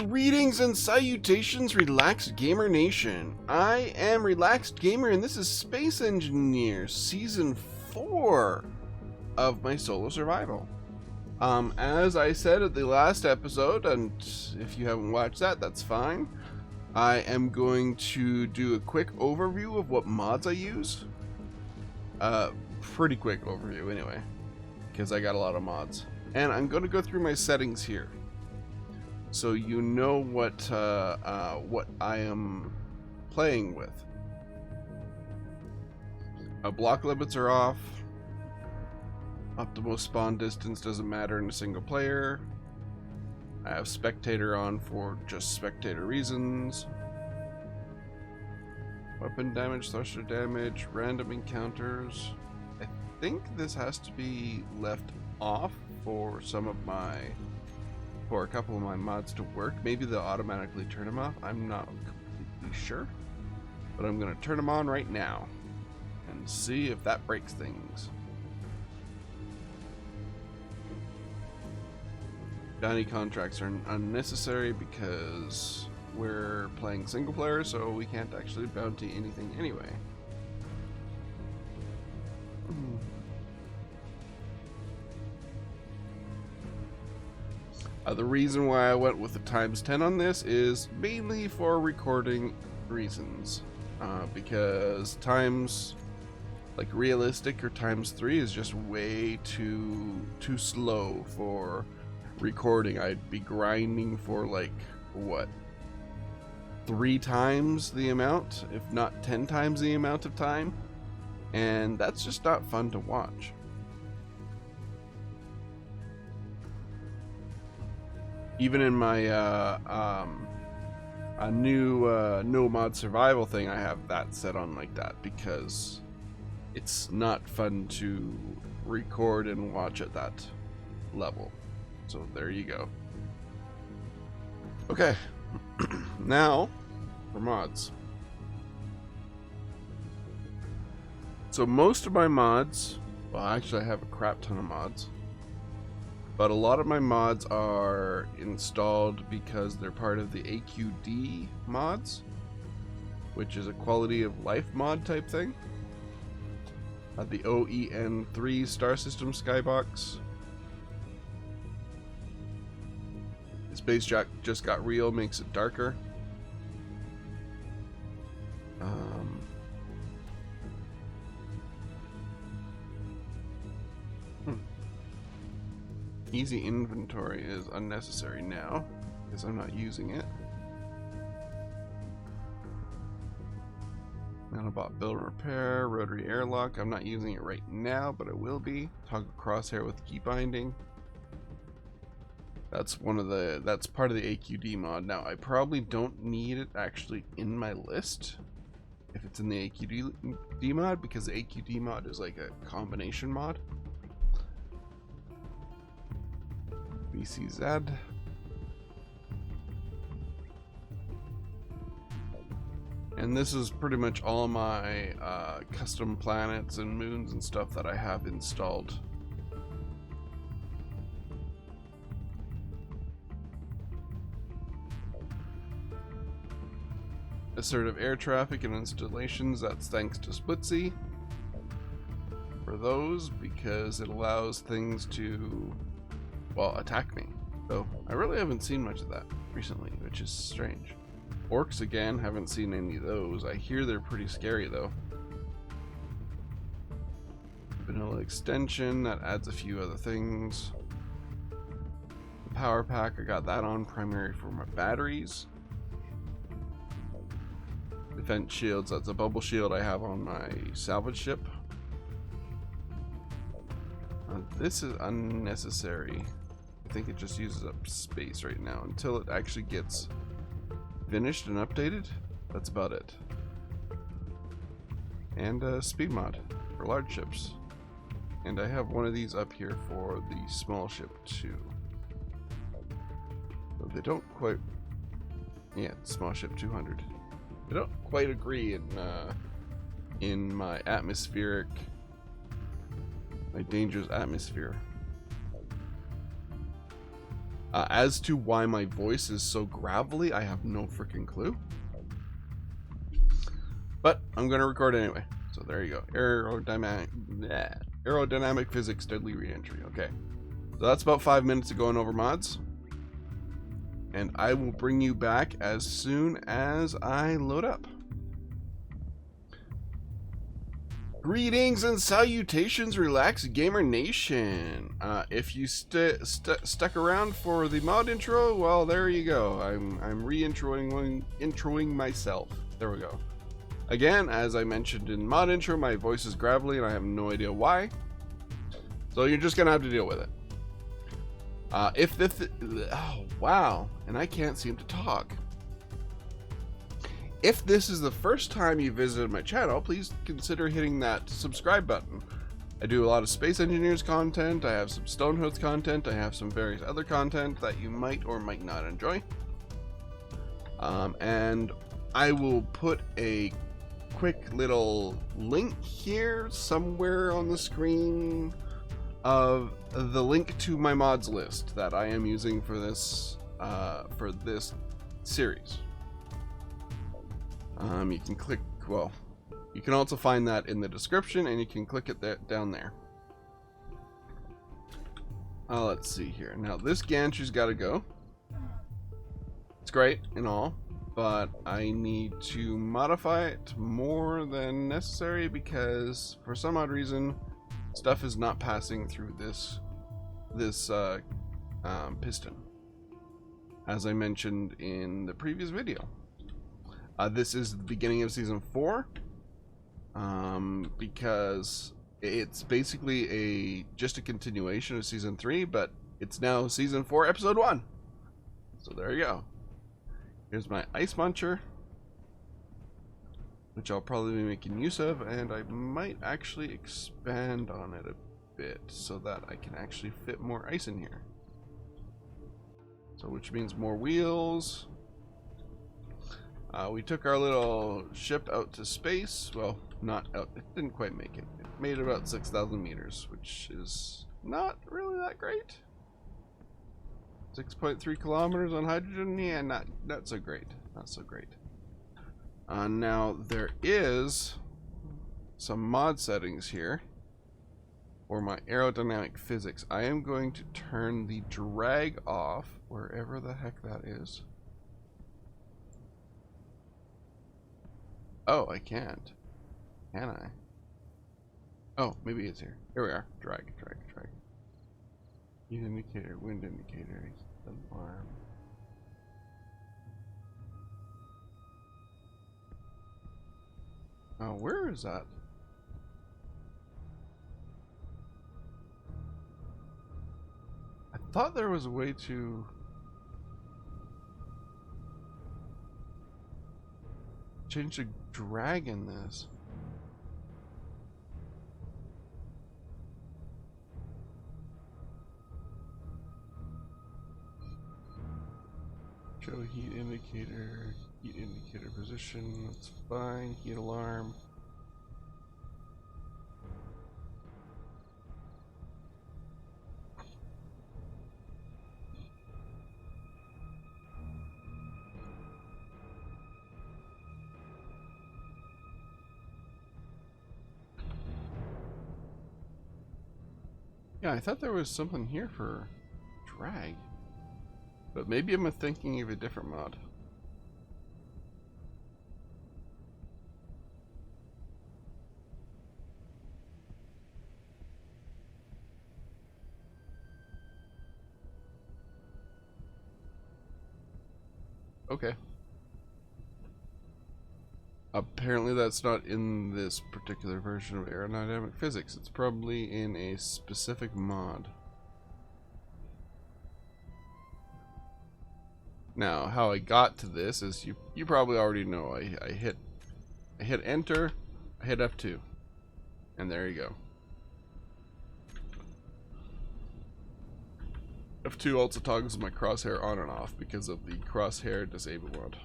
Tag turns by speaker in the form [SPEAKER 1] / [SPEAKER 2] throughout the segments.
[SPEAKER 1] Greetings and salutations, Relaxed Gamer Nation. I am Relaxed Gamer, and this is Space Engineer Season 4 of my solo survival. As I said at the last episode, and if you haven't watched that, that's fine. I am going to do a quick overview of what mods I use. Pretty quick overview anyway, because I got a lot of mods. And I'm going to go through my settings here, so you know what I am playing with. Block limits are off. Optimal spawn distance doesn't matter in a single player. I have spectator on for just spectator reasons. Weapon damage, thruster damage, random encounters. I think this has to be left off for a couple of my mods to work. Maybe they'll automatically turn them off. I'm not completely sure, but I'm gonna turn them on right now and see if that breaks things. Bounty contracts are unnecessary because we're playing single player, so we can't actually bounty anything anyway. The reason why I went with the times 10 on this is mainly for recording reasons, because times like realistic or times 3 is just way too slow for recording. I'd be grinding for like what, 3 times the amount, if not 10 times the amount of time, and that's just not fun to watch. Even in my new no mod survival thing, I have that set on like that because it's not fun to record and watch at that level. So there you go. Okay, now for mods. So most of my mods, well, actually I have a crap ton of mods, but a lot of my mods are installed because they're part of the AQD mods, which is a quality of life mod type thing. The OEN3 Star System Skybox. Space Jack Just Got Real makes it darker. Easy inventory is unnecessary now because I'm not using it. Nanobot build repair, rotary airlock. I'm not using it right now, but I will be. Toggle crosshair with key binding. That's that's part of the AQD mod. Now I probably don't need it actually in my list if it's in the AQD mod, because the AQD mod is like a combination mod. BCZ. And this is pretty much all my custom planets and moons and stuff that I have installed. Assertive air traffic and installations, that's thanks to Splitsy for those, because it allows things to, well, attack me. So I really haven't seen much of that recently, which is strange. Orcs again, haven't seen any of those. I hear they're pretty scary though. Vanilla extension, that adds a few other things. The power pack, I got that on primary for my batteries. Defense shields, that's a bubble shield I have on my salvage ship. This is unnecessary. I think it just uses up space right now until it actually gets finished and updated. That's about it. And speed mod for large ships. And I have one of these up here for the small ship too. But they don't quite, yeah, small ship 200. They don't quite agree in my atmospheric, my dangerous atmosphere. As to why my voice is so gravelly, I have no freaking clue. But I'm going to record anyway. So there you go. Aerodynamic physics, deadly reentry. Okay. So that's about 5 minutes of going over mods. And I will bring you back as soon as I load up. Greetings and salutations, Relax Gamer Nation. If you stuck around for the mod intro, well, there you go. I'm introing myself. There we go. Again, as I mentioned in mod intro, my voice is gravelly and I have no idea why. So you're just gonna have to deal with it. Oh wow, and I can't seem to talk. If this is the first time you visited my channel, please consider hitting that subscribe button. I do a lot of Space Engineers content, I have some Stonehoods content, I have some various other content that you might or might not enjoy. And I will put a quick little link here somewhere on the screen of the link to my mods list that I am using for this series. You can click, well, you can also find that in the description and you can click it down there. Let's see here. Now this gantry's got to go. It's great and all, but I need to modify it more than necessary because for some odd reason stuff is not passing through this piston, as I mentioned in the previous video. This is the beginning of season 4, because it's basically just a continuation of season 3, but it's now season 4, episode 1. So there you go. Here's my ice muncher, which I'll probably be making use of, and I might actually expand on it a bit so that I can actually fit more ice in here. So which means more wheels. We took our little ship out to space. Well, not out, it didn't quite make it. It made about 6,000 meters, which is not really that great. 6.3 kilometers on hydrogen, yeah, not so great. Not so great. Now there is some mod settings here for my aerodynamic physics. I am going to turn the drag off wherever the heck that is. Oh, I can't. Can I? Oh, maybe it's here. Here we are. Drag. Heat indicator, wind indicator, alarm. Oh, where is that? I thought there was a way to change the drag in this. Show heat indicator position, that's fine. Heat alarm. Yeah, I thought there was something here for drag. But maybe I'm thinking of a different mod. Okay. Apparently that's not in this particular version of aerodynamic physics. It's probably in a specific mod. Now, how I got to this is you probably already know. I hit enter, I hit F2, and there you go. F2 also toggles my crosshair on and off because of the crosshair disable mod.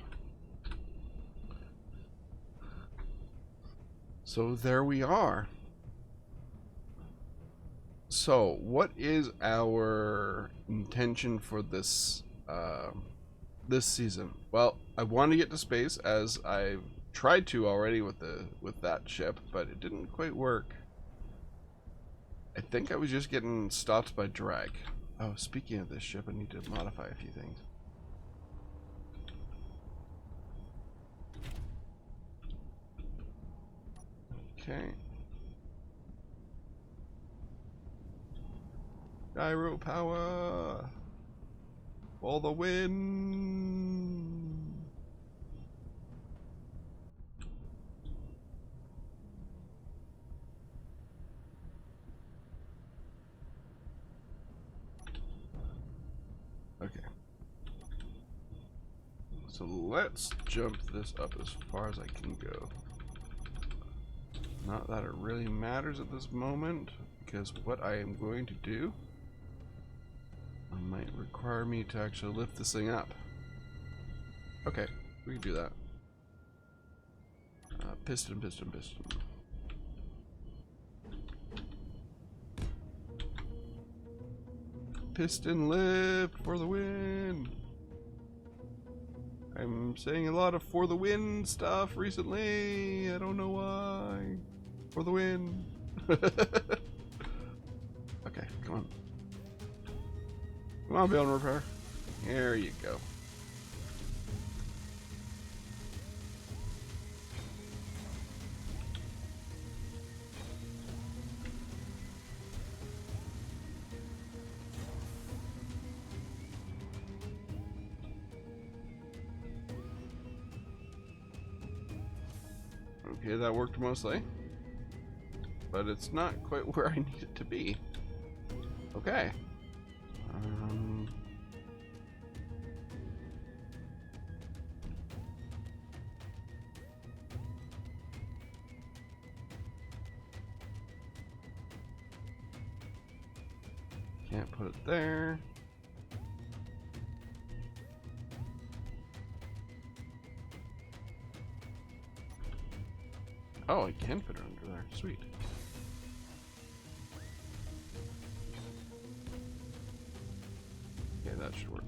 [SPEAKER 1] So there we are. So, what is our intention for this this season? Well, I want to get to space, as I've tried to already with that ship, but it didn't quite work. I think I was just getting stopped by drag. Oh, speaking of this ship, I need to modify a few things. Okay. Gyro power! For the win! Okay. So let's jump this up as far as I can go. Not that it really matters at this moment, because what I am going to do might require me to actually lift this thing up. Okay, we can do that. Piston, piston, piston. Piston lift for the win! I'm saying a lot of for the win stuff recently. I don't know why. For the win. Okay, come on. Come on, build and repair. There you go. Okay, that worked mostly. But it's not quite where I need it to be. Okay. Can't put it there. Oh, I can put it under there. Sweet. Okay, that should work.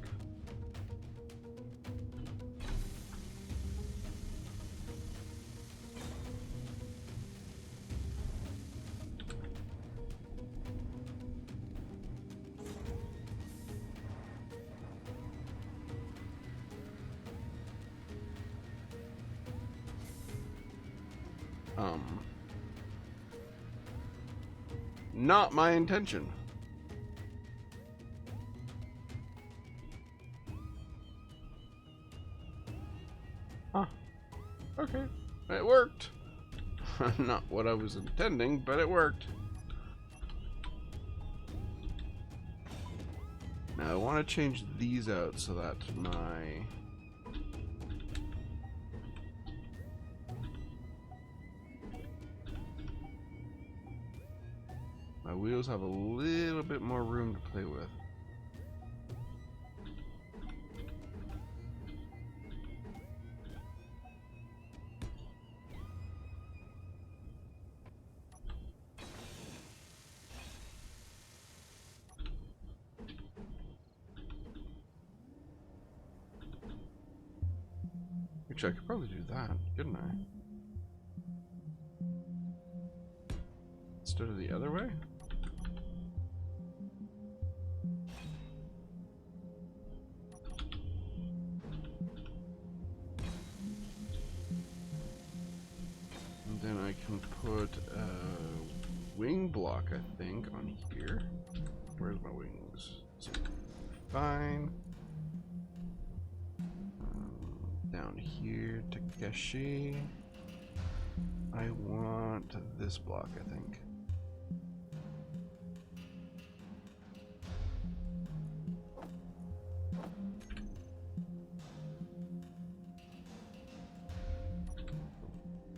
[SPEAKER 1] Not my intention. Huh. Okay. It worked. Not what I was intending, but it worked. Now I want to change these out so that my wheels have a little bit more room to play with. Which I could probably do that, couldn't I? Instead of the other way? And then I can put a wing block, I think, on here. Where's my wings? Fine. Down here, Takeshi. I want this block, I think.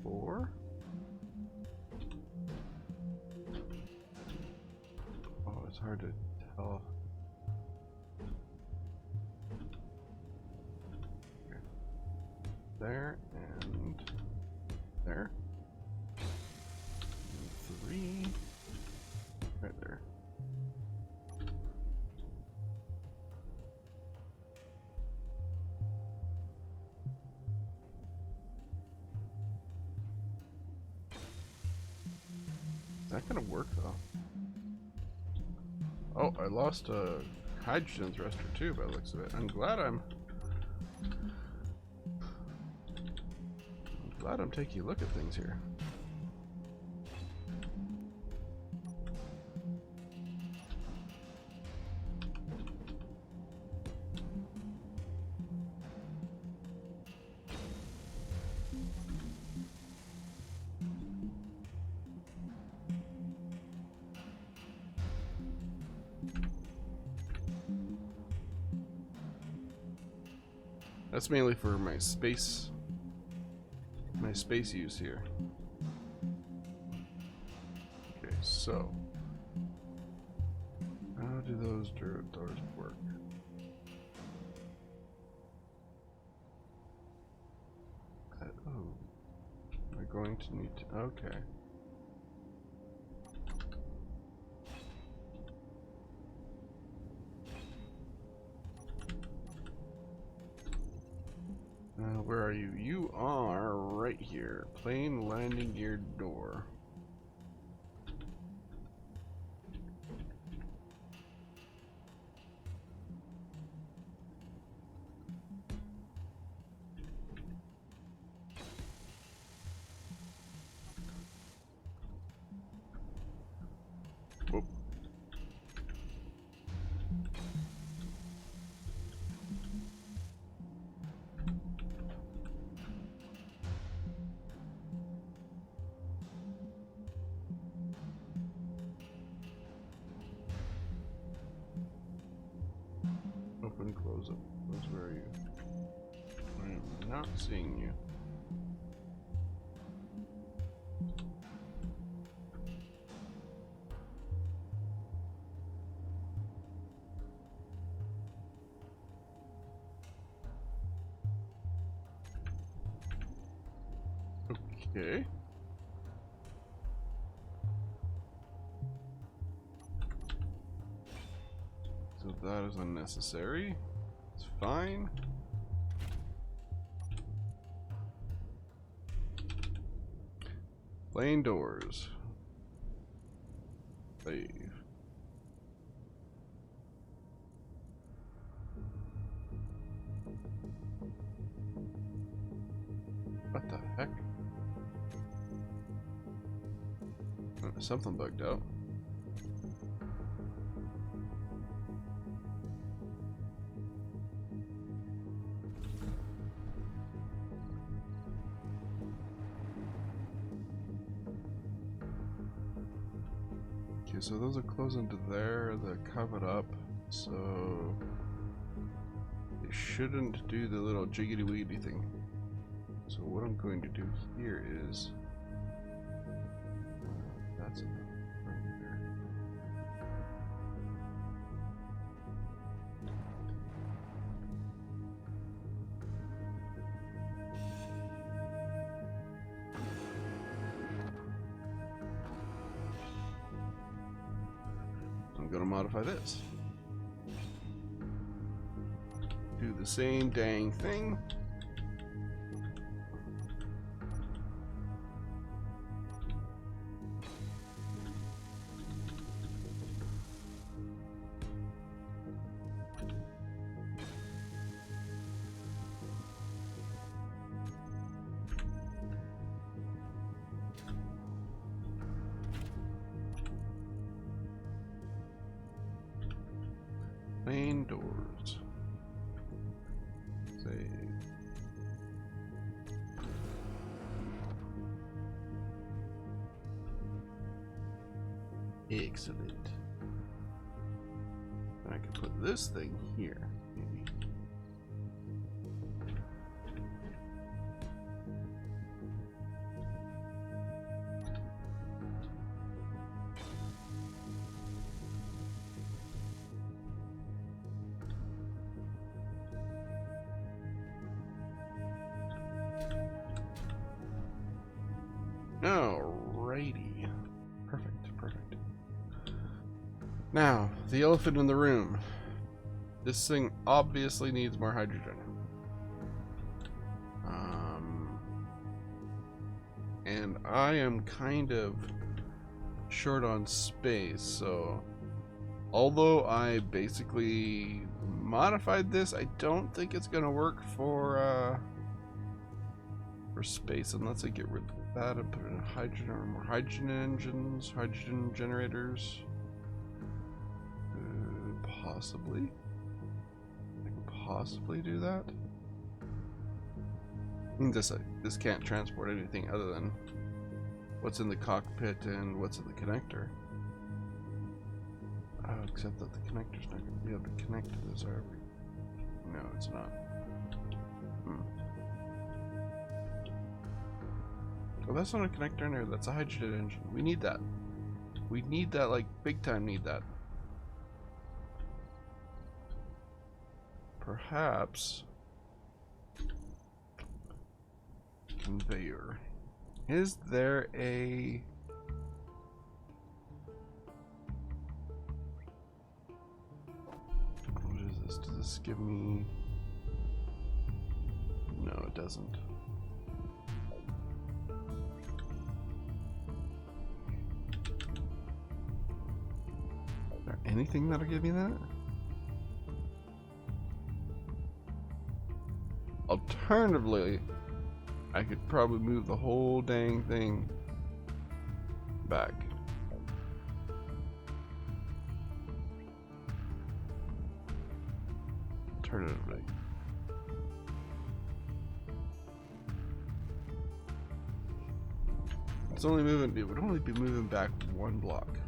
[SPEAKER 1] Four. Oh, it's hard to tell. There and there. And three. Right there. That gonna work though. Oh, I lost a hydrogen thruster too by the looks of it. I'm glad I'm taking a look at things here. That's mainly for my space use here. Okay, so how do those doors work? Oh, am I going to need to? Okay. Where are you? You are right here. Plane landing gear door. Whoop. Open, close up. Where are you? I am not seeing you. Okay. So that is unnecessary. It's fine. Plane doors. Save. What the heck? Something bugged out. Okay, so those are closing to there, they're covered up, so they shouldn't do the little jiggity wiggity thing. So what I'm going to do here is that's enough right there. I'm going to modify this. Do the same dang thing. Main doors. Save. Excellent. I can put this thing here, maybe. Alrighty. Perfect, perfect. Now, the elephant in the room. This thing obviously needs more hydrogen. And I am kind of short on space, so although I basically modified this, I don't think it's gonna work for space unless I get rid of that and put in hydrogen or more hydrogen engines, hydrogen generators. Possibly. I can possibly do that. This can't transport anything other than what's in the cockpit and what's in the connector. Except that the connector's not going to be able to connect to this, are we? No, it's not. Well, that's not a connector in there. That's a hydrogen engine. We need that. We need that, like, big time need that. Perhaps conveyor. Is there a what is this? Does this give me? No, it doesn't. Is there anything that'll give me that? Alternatively, I could probably move the whole dang thing back. Alternatively. It's only moving, it would only be moving back one block.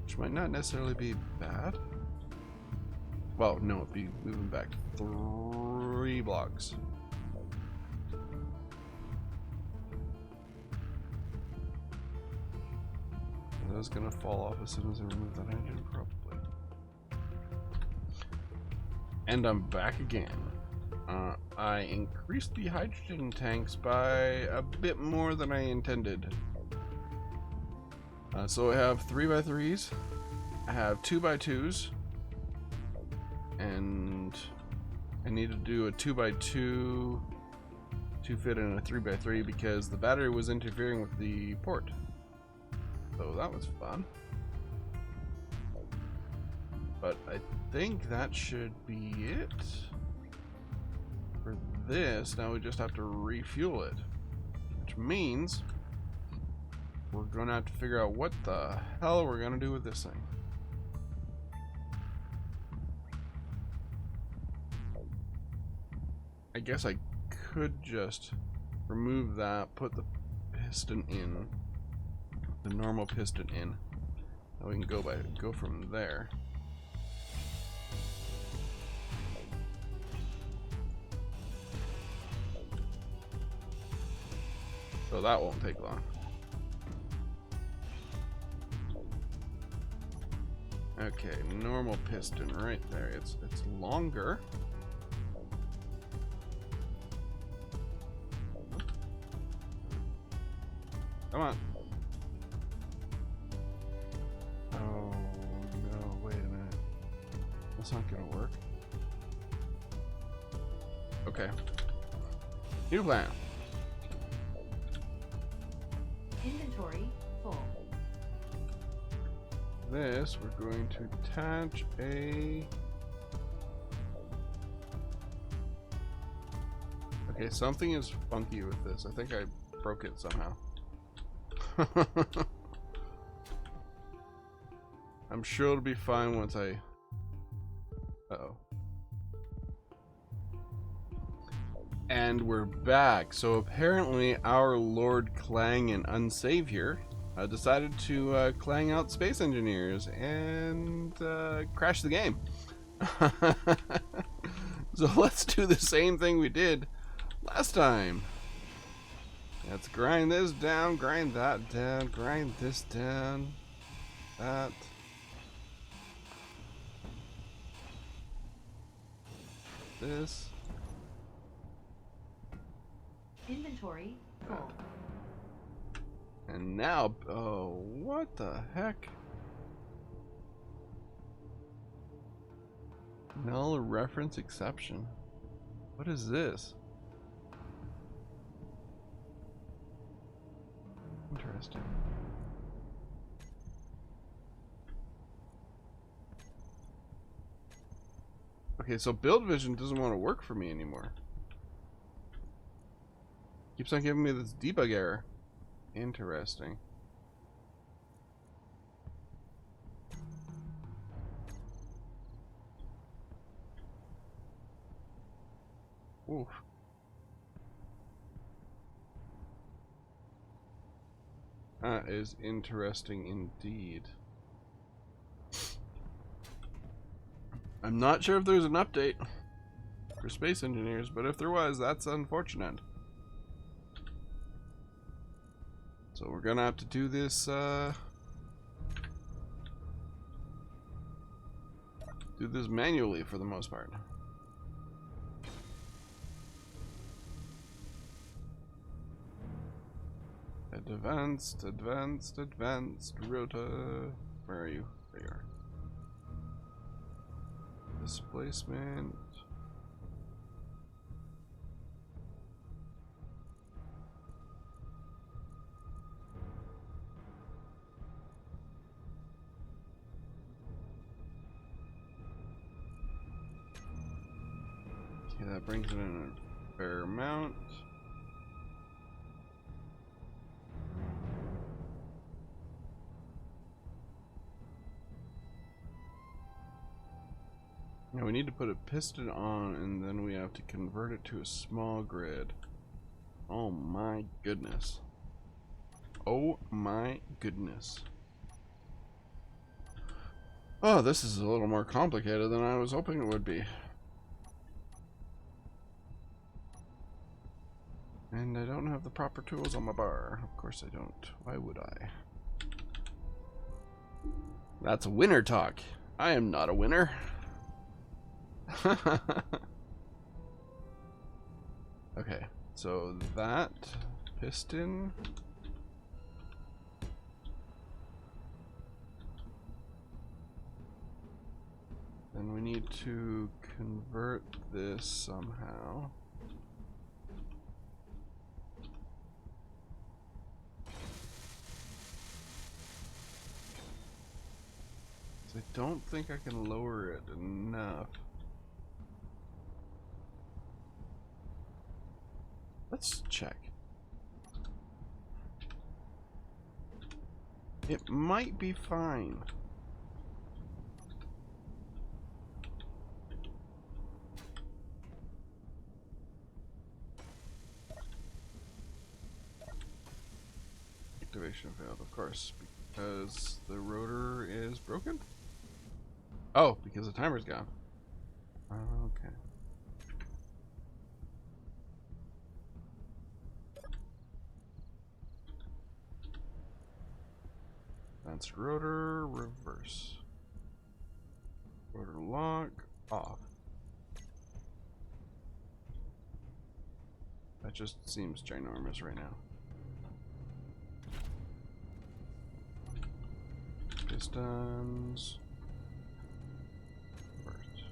[SPEAKER 1] Which might not necessarily be bad. Well, no, it'd be moving back 3 blocks. That's gonna fall off as soon as I remove that engine, probably. And I'm back again. I increased the hydrogen tanks by a bit more than I intended. So I have 3x3s, I have 2x2s, and I need to do a 2x2 to fit in a 3x3 because the battery was interfering with the port. So that was fun. But I think that should be it for this. Now we just have to refuel it, which means we're gonna have to figure out what the hell we're gonna do with this thing. I guess I could just remove that, put the piston in, the normal piston in. Now we can go from there. So that won't take long. Okay, normal piston right there. It's longer. Come on. Oh no, wait a minute. That's not gonna work. Okay. New plan.
[SPEAKER 2] Inventory full.
[SPEAKER 1] This, we're going to attach a... Okay, something is funky with this. I think I broke it somehow. I'm sure it'll be fine once I... Uh-oh. And we're back. So apparently our Lord Clang and Unsavior decided to clang out space engineers and crash the game. So let's do the same thing we did last time. Let's grind this down, grind that down, grind this down, that. This.
[SPEAKER 2] Inventory full.
[SPEAKER 1] And now, oh, what the heck? Null reference exception. What is this? Interesting. Okay, so build vision doesn't want to work for me anymore. Keeps on giving me this debug error. Interesting. Oof. That is interesting indeed. I'm not sure if there's an update for space engineers, but if there was, that's unfortunate. So we're gonna have to do this, do this manually for the most part. Advanced rota. Where are you? There you are. Displacement. Okay, that brings it in a fair amount. Now we need to put a piston on, and then we have to convert it to a small grid. Oh my goodness. Oh my goodness. Oh, this is a little more complicated than I was hoping it would be. And I don't have the proper tools on my bar. Of course I don't. Why would I? That's winner talk. I am not a winner. Okay, so that piston. Then we need to convert this somehow. I don't think I can lower it enough. Let's check. It might be fine. Activation failed, of course, because the rotor is broken? Oh, because the timer's gone. Okay. That's rotor, reverse. Rotor lock, off. That just seems ginormous right now. Pistons. First.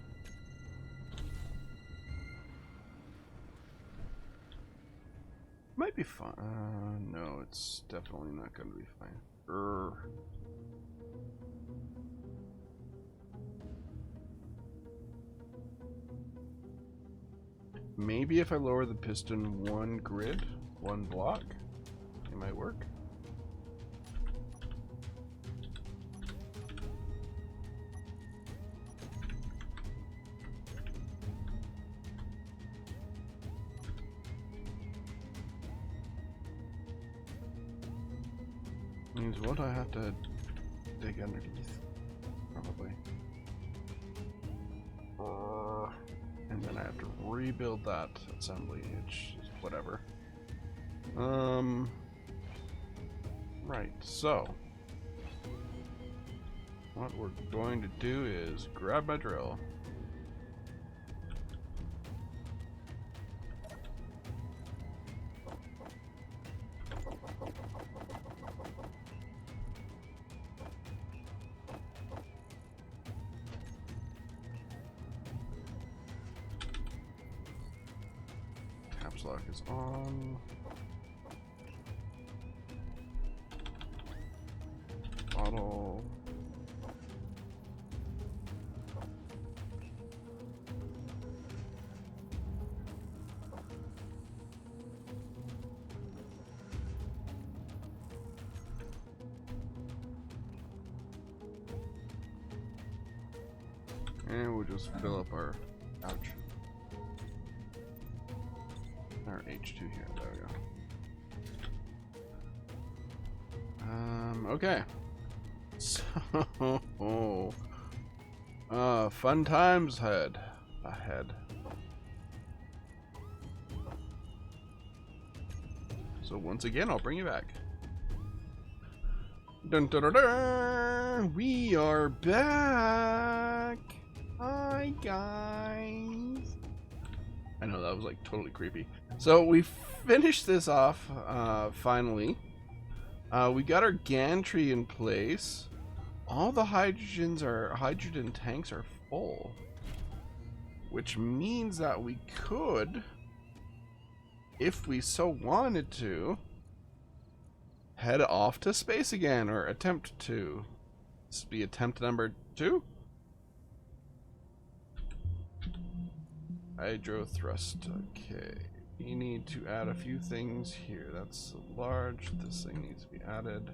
[SPEAKER 1] Might be fine. No, it's definitely not going to be fine. Maybe if I lower the piston one grid, one block, it might work. Means what I have to dig underneath, probably. And then I have to rebuild that assembly, which is whatever. Right, so what we're going to do is grab my drill. Caps lock is on. Model. And we'll just fill up our, ouch, our H2 here. There we go. Okay. So, fun times ahead. So once again, I'll bring you back. Dun, dun, dun, dun. We are back. Hi guys. I know that was like totally creepy. So we finished this off finally. We got our gantry in place. All the hydrogen tanks are full, which means that we could, if we so wanted to, head off to space again, or attempt to. This would be attempt number 2. Hydro thrust. Okay. You need to add a few things here. That's large. This thing needs to be added.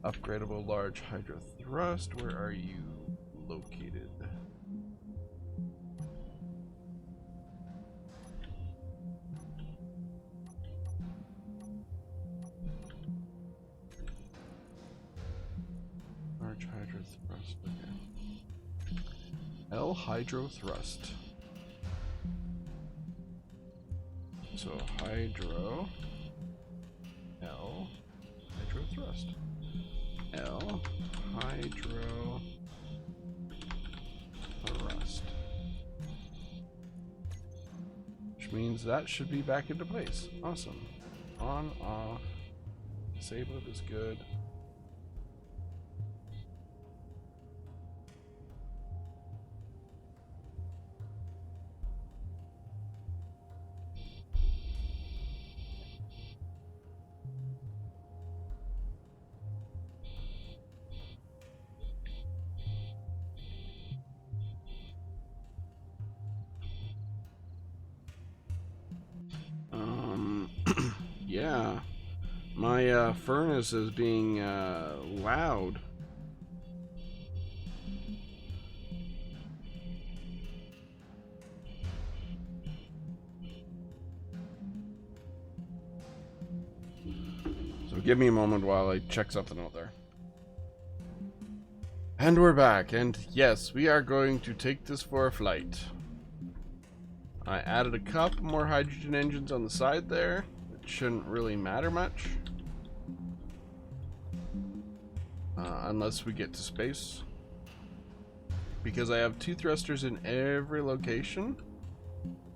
[SPEAKER 1] Upgradable large hydro thrust. Where are you located? Large hydro thrust. Okay. L hydro thrust. So hydro, L hydro thrust, L hydro thrust, which means that should be back into place. Awesome. On, off, disable is good. Yeah, my furnace is being loud. So give me a moment while I check something out there. And we're back, and yes, we are going to take this for a flight. I added a couple more hydrogen engines on the side there. It shouldn't really matter much. Unless we get to space. Because I have 2 thrusters in every location.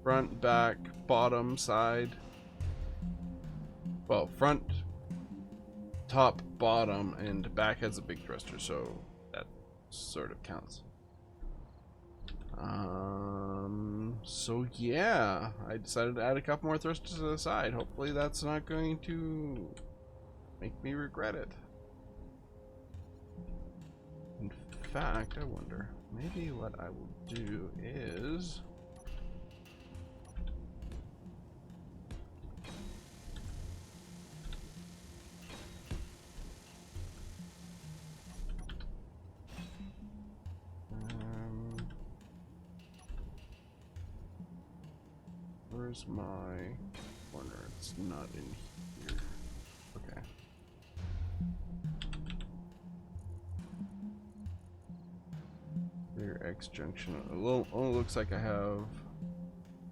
[SPEAKER 1] Front, back, bottom, side. Well, front, top, bottom, and back has a big thruster, so that sort of counts. So yeah, I decided to add a couple more thrusters to the side. Hopefully that's not going to make me regret it. In fact, I wonder, maybe what I will do is where's my corner? It's not in here. Okay. Rear X junction. It only looks like I have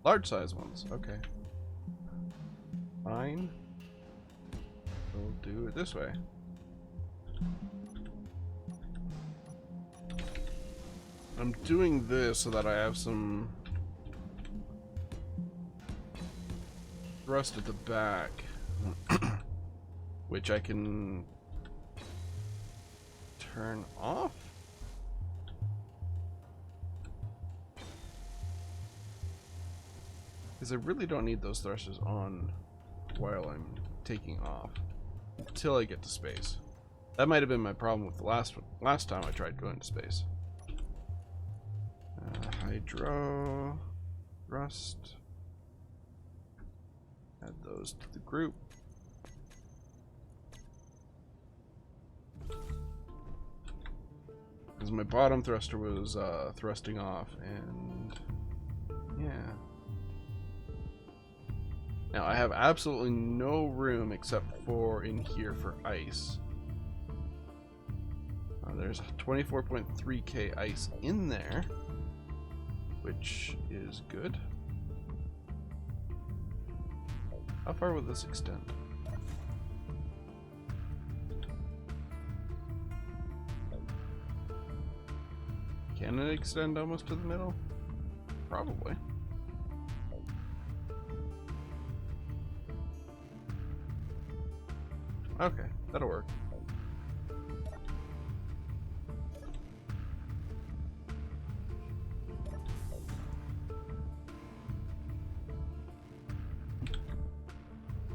[SPEAKER 1] large size ones. Okay. Fine. We'll do it this way. I'm doing this so that I have some thrust at the back, which I can turn off. Because I really don't need those thrusters on while I'm taking off. until I get to space. That might have been my problem with the last time I tried going to space. Hydro, rust. Add those to the group. Because my bottom thruster was thrusting off, and yeah. Now I have absolutely no room except for in here for ice. There's 24.3k ice in there, which is good. How far will this extend? Can it extend almost to the middle? Probably. Okay, that'll work.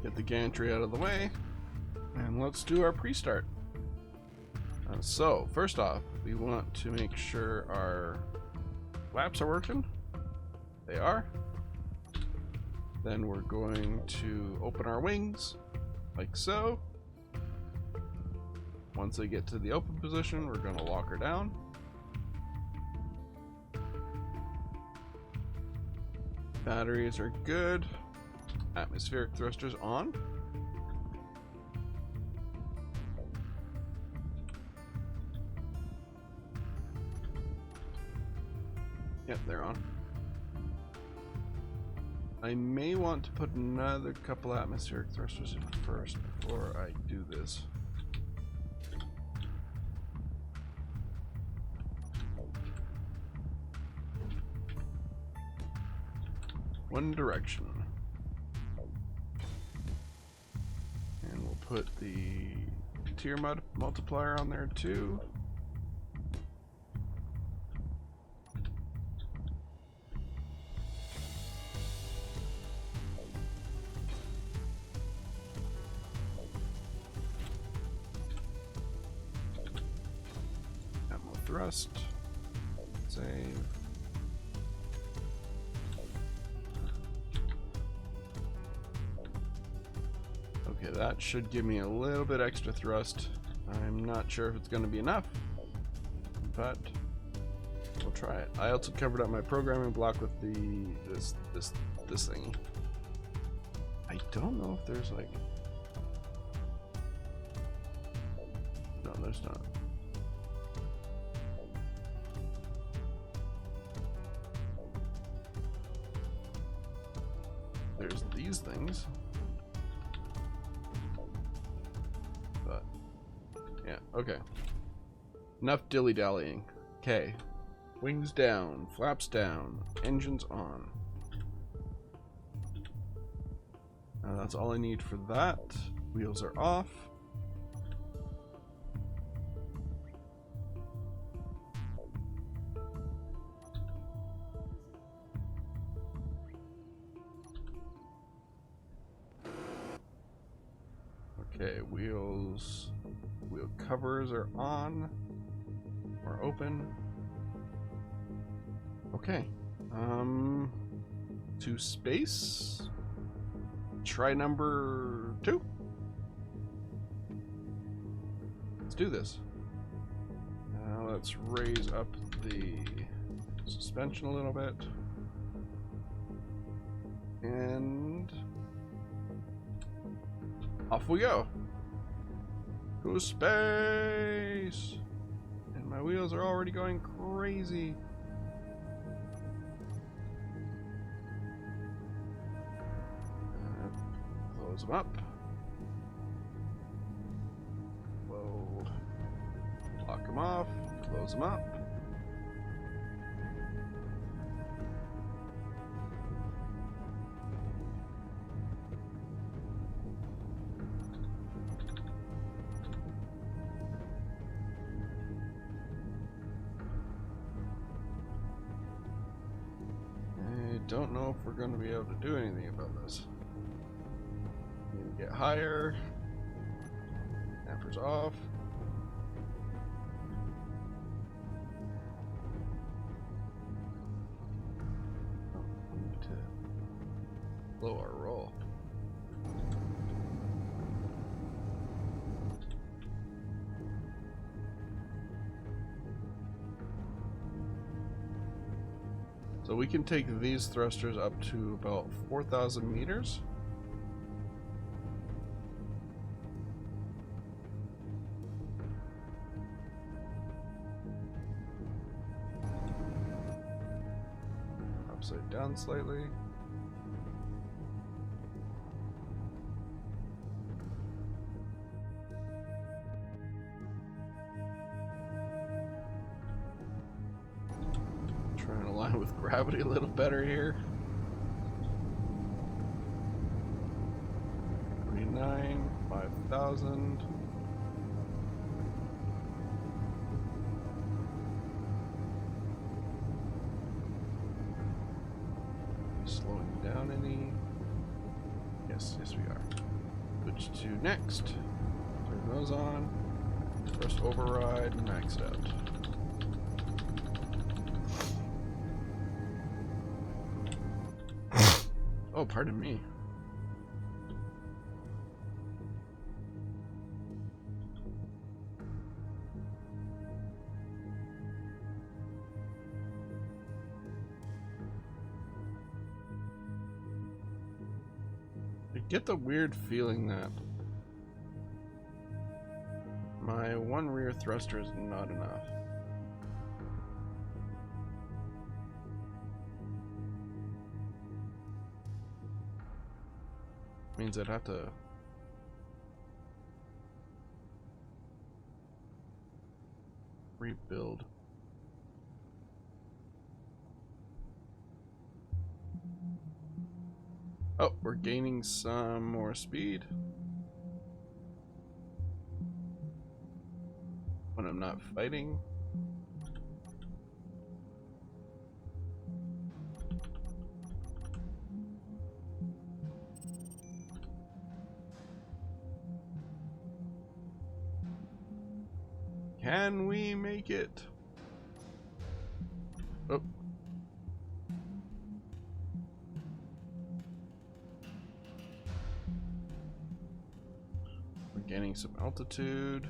[SPEAKER 1] Get the gantry out of the way, and let's do our pre-start. So, first off, we want to make sure our flaps are working. They are. Then we're going to open our wings, like so. Once they get to the open position, we're going to lock her down. Batteries are good. Atmospheric thrusters on. Yep, they're on. I may want to put another couple atmospheric thrusters in first before I do this. One direction. And we'll put the tier multiplier on there too. Ammo thrust. Save. Okay, that should give me a little bit extra thrust. I'm not sure if it's going to be enough, but we'll try it. I also covered up my programming block with this thing. I don't know if there's like... No, there's not. There's these things. But, yeah, okay. Enough dilly-dallying. Okay. Wings down, flaps down, engines on. That's all I need for that. Wheels are off. Okay, wheel covers are on or open. Okay, to space. Try number 2. Let's do this. Now let's raise up the suspension a little bit. And off we go. To space! And my wheels are already going crazy. Close them up. Whoa. Lock them off. Close them up. I don't know if we're going to be able to do anything about this. Need to get higher. Dampers off. Oh, we need to blow our roll. So we can take these thrusters up to about 4,000 meters. Upside down slightly. Trying to align with gravity a little better here. 39, 5,000. Slowing down any? Yes, we are. Switch to next. Turn those on. First override, maxed out. Oh, pardon me. I get the weird feeling that my one rear thruster is not enough. Means I'd have to rebuild. Oh, we're gaining some more speed when I'm not fighting. Can we make it? Oh. We're gaining some altitude.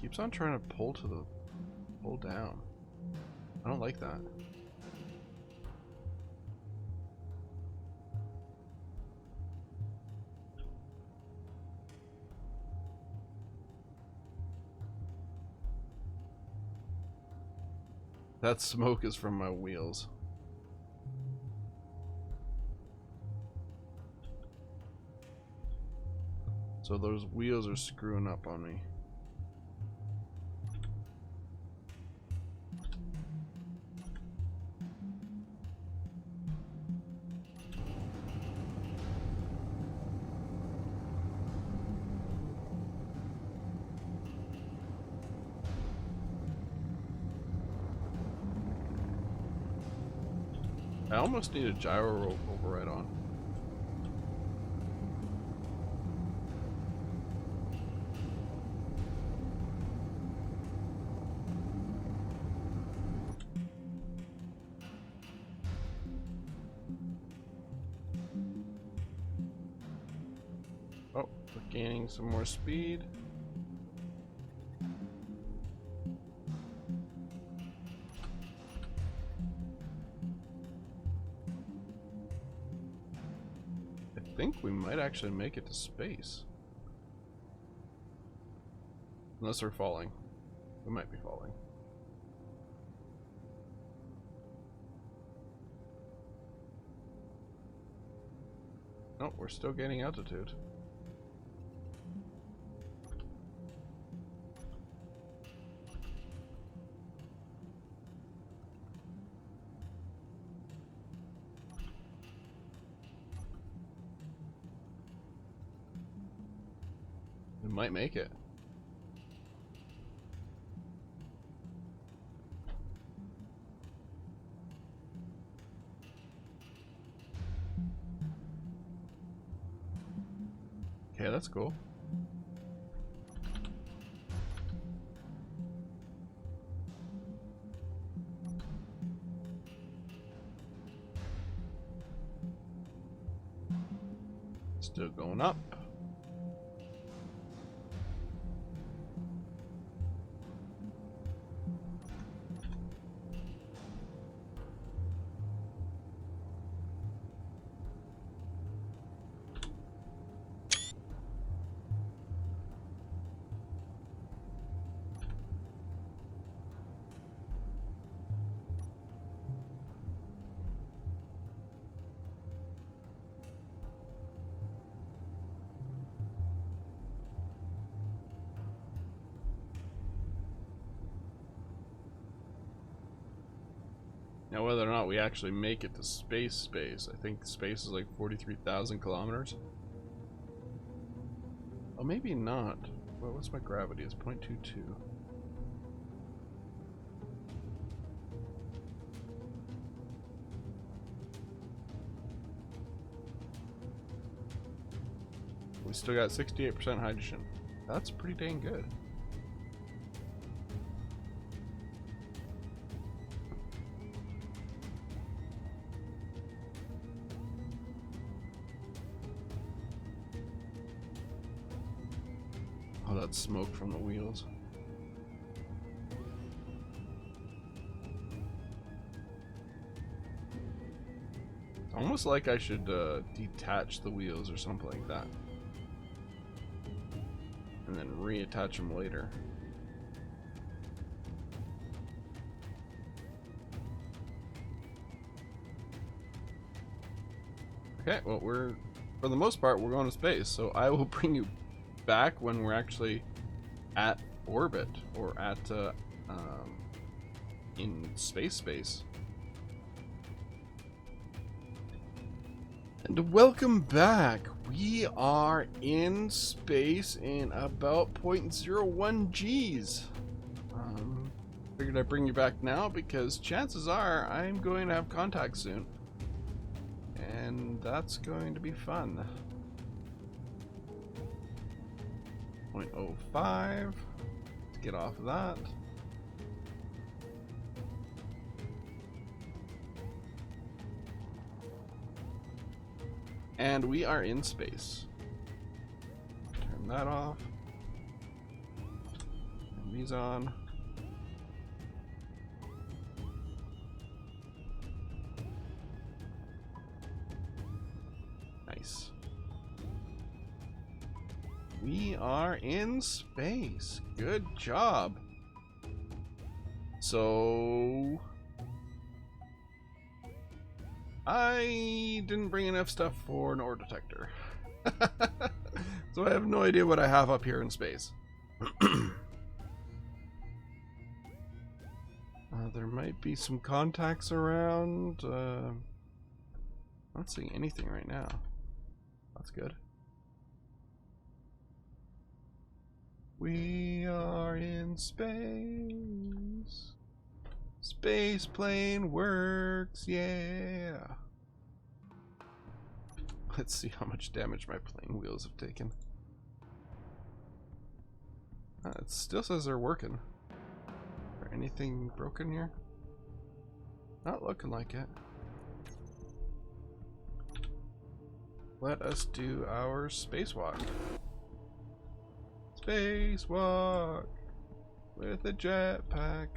[SPEAKER 1] Keeps on trying to pull down. I don't like that. That smoke is from my wheels. So those wheels are screwing up on me. I almost need a gyro override on. Oh, we're gaining some more speed. I think we might actually make it to space. Unless we're falling. We might be falling. No, we're still gaining altitude. We might make it. Okay, that's cool. Still going up. Now, whether or not we actually make it to space, I think space is like 43,000 kilometers. Oh, maybe not. Well, what's my gravity? It's 0.22. We still got 68% hydrogen. That's pretty dang good. Oh, that's smoke from the wheels. It's almost like I should detach the wheels or something like that. And then reattach them later. Okay, well, for the most part, we're going to space, so I will bring you back when we're actually at orbit or at in space. And welcome back. We are in space in about 0.01 G's. Figured I'd bring you back now because chances are I'm going to have contact soon, and that's going to be fun. 0.05. Let's get off of that. And we are in space. Turn that off. Turn these on. Nice. We are in space. Good job. So I didn't bring enough stuff for an ore detector. So I have no idea what I have up here in space. There might be some contacts around. Not seeing anything right now. That's good. We are in space. Space plane works, yeah. Let's see how much damage my plane wheels have taken. It still says they're working. Is there anything broken here? Not looking like it. Let us do our spacewalk. Spacewalk with a jetpack.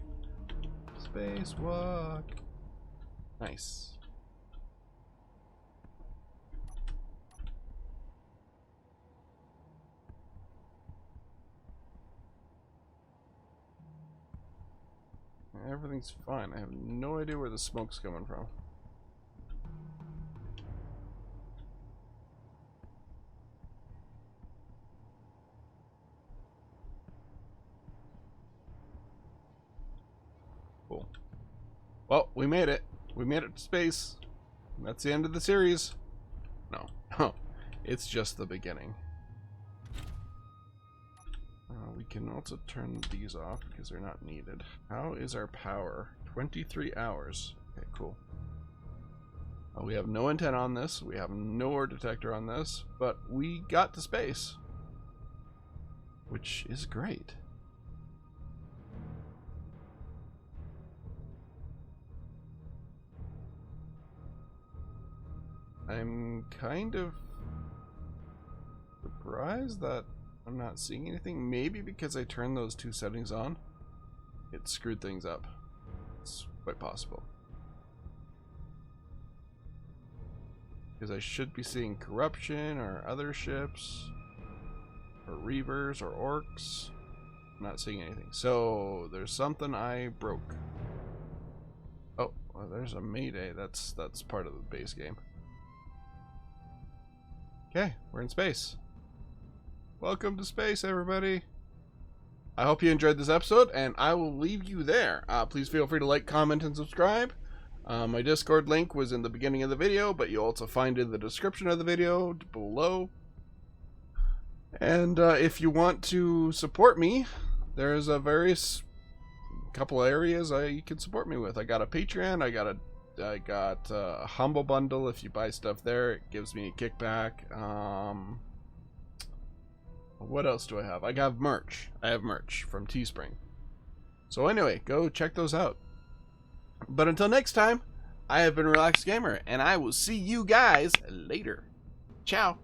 [SPEAKER 1] Spacewalk. Nice. Everything's fine. I have no idea where the smoke's coming from. Cool. Well, we made it. We made it to space. That's the end of the series. No, it's just the beginning. We can also turn these off because they're not needed. How is our power? 23 hours. Okay, cool. We have no antenna on this. We have no ore detector on this. But we got to space. Which is great. I'm kind of surprised that I'm not seeing anything. Maybe because I turned those two settings on, it screwed things up. It's quite possible. Because I should be seeing corruption or other ships or reavers or orcs. I'm not seeing anything. So there's something I broke. Oh, well, there's a mayday. That's part of the base game. Okay, we're in space. Welcome to space, everybody. I hope you enjoyed this episode, and I will leave you there. Please feel free to like, comment, and subscribe. My Discord link was in the beginning of the video, but you'll also find it in the description of the video below. And if you want to support me, there's a various couple areas you can support me with. I got a Patreon. I got a Humble Bundle. If you buy stuff there, it gives me a kickback. What else do I have? I have merch. I have merch from Teespring. So anyway, go check those out. But until next time, I have been Relaxed Gamer, and I will see you guys later. Ciao.